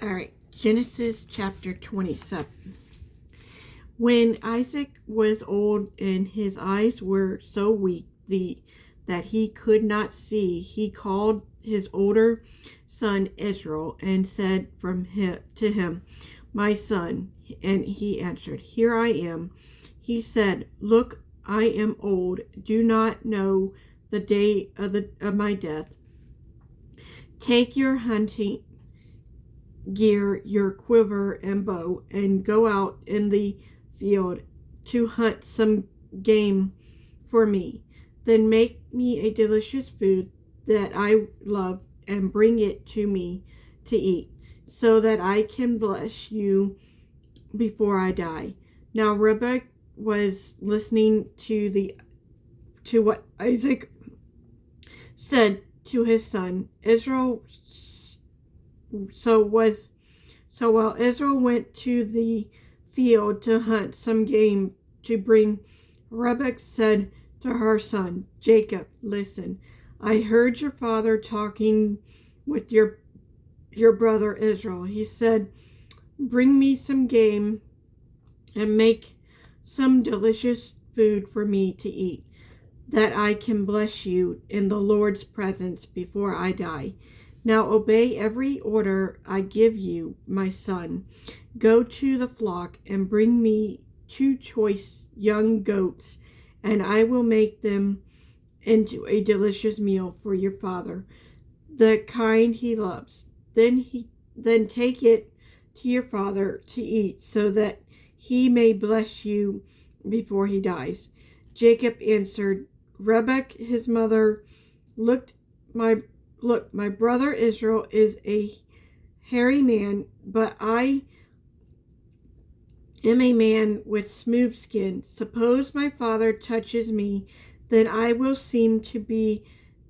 All right, Genesis chapter 27. When Isaac was old and his eyes were so weak that he could not see, he called his older son Israel and said to him, "My son." And he answered, "Here I am." He said, "Look, I am old, do not know the day of my death. Take your hunting gear, your quiver and bow, and go out in the field to hunt some game for me. Then make me a delicious food that I love and bring it to me to eat, so that I can bless you before I die." Now Rebekah was listening to what Isaac said to his son Israel. So while Israel went to the field to hunt some game to bring, Rebekah said to her son Jacob, "Listen, I heard your father talking with your brother Israel. He said, 'Bring me some game and make some delicious food for me to eat, that I can bless you in the Lord's presence before I die.' Now obey every order I give you, my son. Go to the flock and bring me 2 choice young goats, and I will make them into a delicious meal for your father, the kind he loves. Then take it to your father to eat, so that he may bless you before he dies." Jacob answered Rebekah his mother, "Look, my brother Israel is a hairy man, but I am a man with smooth skin. Suppose my father touches me, then I will seem to be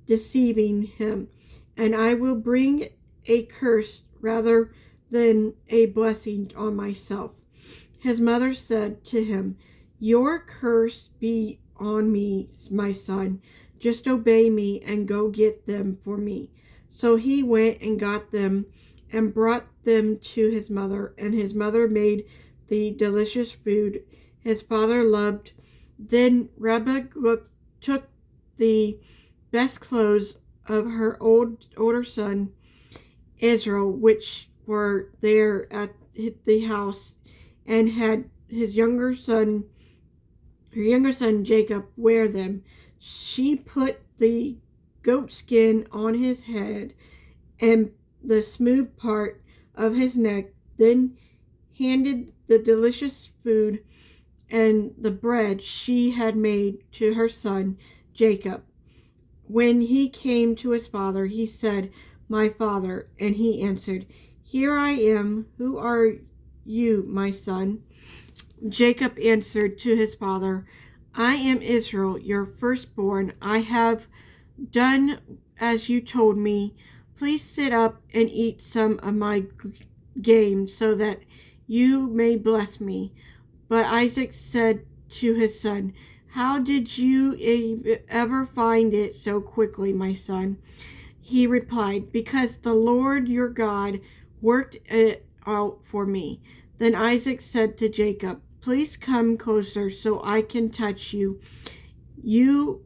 deceiving him, and I will bring a curse rather than a blessing on myself." His mother said to him, "Your curse be on me, my son. Just obey me and go get them for me." So he went and got them and brought them to his mother, and his mother made the delicious food his father loved. Then Rebekah took the best clothes of her older son Israel, which were there at the house, and had her younger son Jacob wear them. She put the goat skin on his head and the smooth part of his neck, then handed the delicious food and the bread she had made to her son Jacob. When he came to his father, he said, "My father." And he answered, "Here I am. Who are you, my son?" Jacob answered to his father, "I am Israel, your firstborn. I have done as you told me. Please sit up and eat some of my game, so that you may bless me." But Isaac said to his son, "How did you ever find it so quickly, my son?" He replied, "Because the Lord your God worked it out for me." Then Isaac said to Jacob, "Please come closer so I can touch you. You,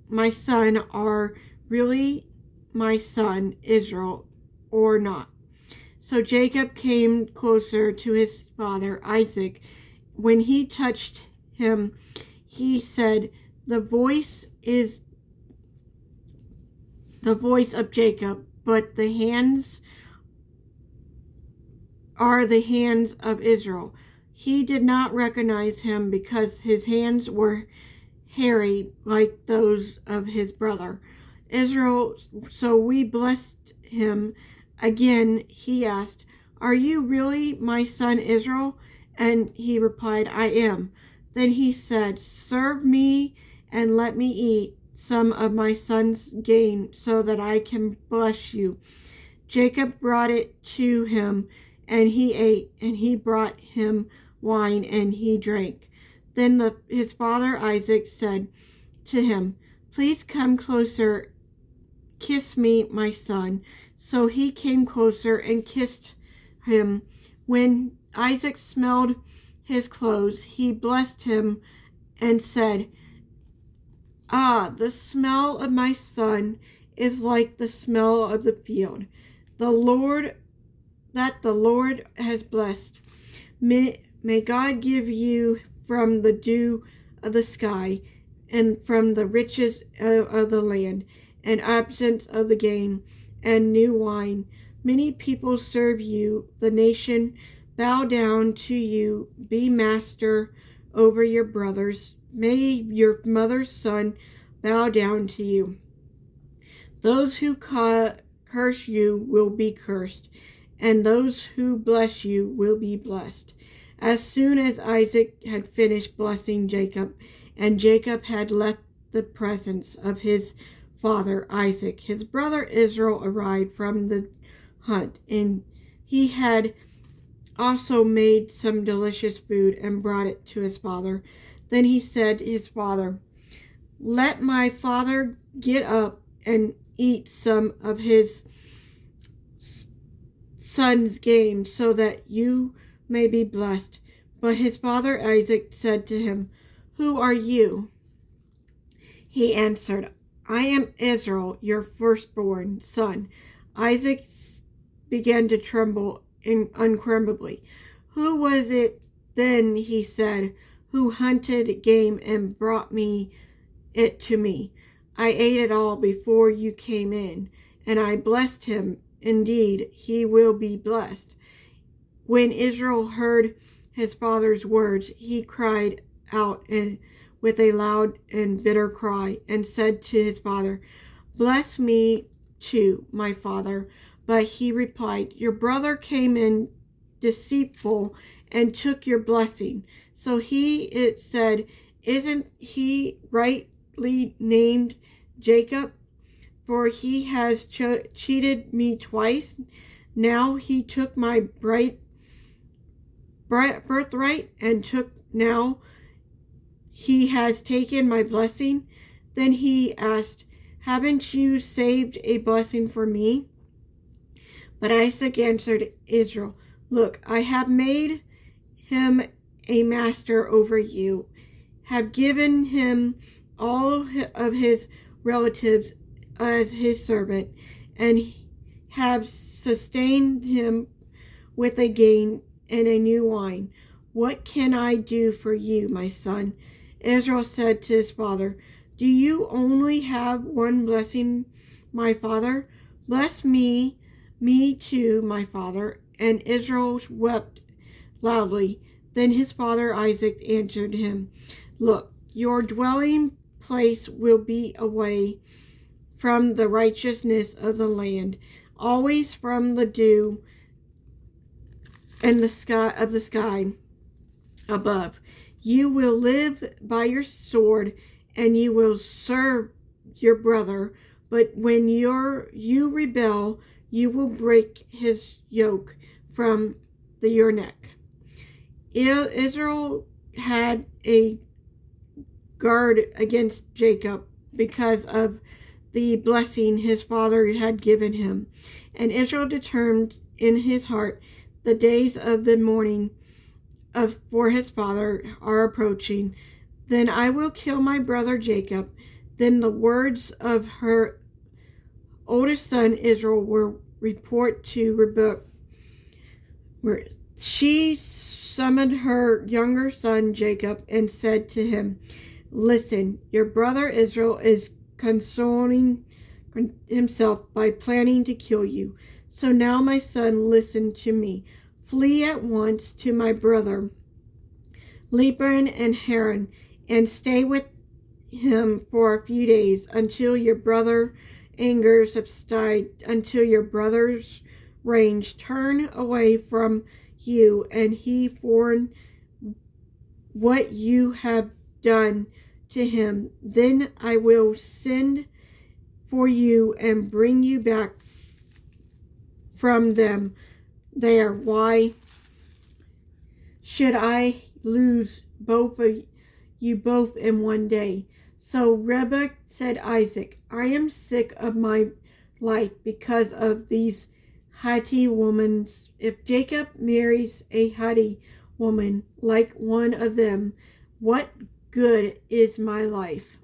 my son, are really my son Israel or not?" So Jacob came closer to his father Isaac. When he touched him, he said, "The voice is the voice of Jacob, but the hands are the hands of Israel." He did not recognize him because his hands were hairy like those of his brother Israel. So we blessed him. Again he asked, "Are you really my son Israel?" And he replied, "I am." Then he said, "Serve me and let me eat some of my son's game, so that I can bless you." Jacob brought it to him, and he ate, and he brought him wine, and he drank. Then his father Isaac said to him, "Please come closer, kiss me, my son." So he came closer and kissed him. When Isaac smelled his clothes, he blessed him and said, "Ah, the smell of my son is like the smell of the field. The Lord has blessed. May God give you from the dew of the sky and from the riches of the land, and absence of the gain, and new wine. Many people serve you. The nation bow down to you. Be master over your brothers. May your mother's son bow down to you. Those who curse you will be cursed, and those who bless you will be blessed." As soon as Isaac had finished blessing Jacob, and Jacob had left the presence of his father Isaac, his brother Israel arrived from the hunt, and he had also made some delicious food and brought it to his father. Then he said to his father, "Let my father get up and eat some of his son's game, so that you may be blessed." But his father Isaac said to him, "Who are you?" He answered, "I am Israel, your firstborn son." Isaac began to tremble uncontrollably. "Who was it then," he said, "who hunted game and brought it to me? I ate it all before you came in, and I blessed him. Indeed, he will be blessed." When Israel heard his father's words, he cried out with a loud and bitter cry, and said to his father, "Bless me too, my father." But he replied, "Your brother came in deceitful and took your blessing." So it said, "Isn't he rightly named Jacob? For he has cheated me twice. Now he took my birthright, and now he has taken my blessing." Then he asked, "Haven't you saved a blessing for me?" But Isaac answered Israel, "Look, I have made him a master over you, have given him all of his relatives as his servant, and have sustained him with a gain and a new wine. What can I do for you, my son?" Israel said to his father, "Do you only have one blessing, my father? Bless me too, my father." And Israel wept loudly. Then his father Isaac answered him, "Look, your dwelling place will be away from the righteousness of the land, always from the dew and the sky above. You will live by your sword, and you will serve your brother. But when you rebel, you will break his yoke from your neck." Israel had a guard against Jacob because of the blessing his father had given him. And Israel determined in his heart, the days of the mourning for his father are approaching. Then I will kill my brother Jacob. Then the words of her oldest son Israel were report to Rebekah. She summoned her younger son Jacob and said to him, "Listen, your brother Israel is consoling himself by planning to kill you. So now, my son, listen to me. Flee at once to my brother Laban and Haran, and stay with him for a few days until your brother's anger subsides, until your brother's rage turn away from you, and he forget what you have done to him. Then I will send for you and bring you back from them there. Why should I lose both of you both in one day?" So Rebekah said, "Isaac, I am sick of my life because of these Hittite woman, if Jacob marries a Hittite woman like one of them, what good is my life?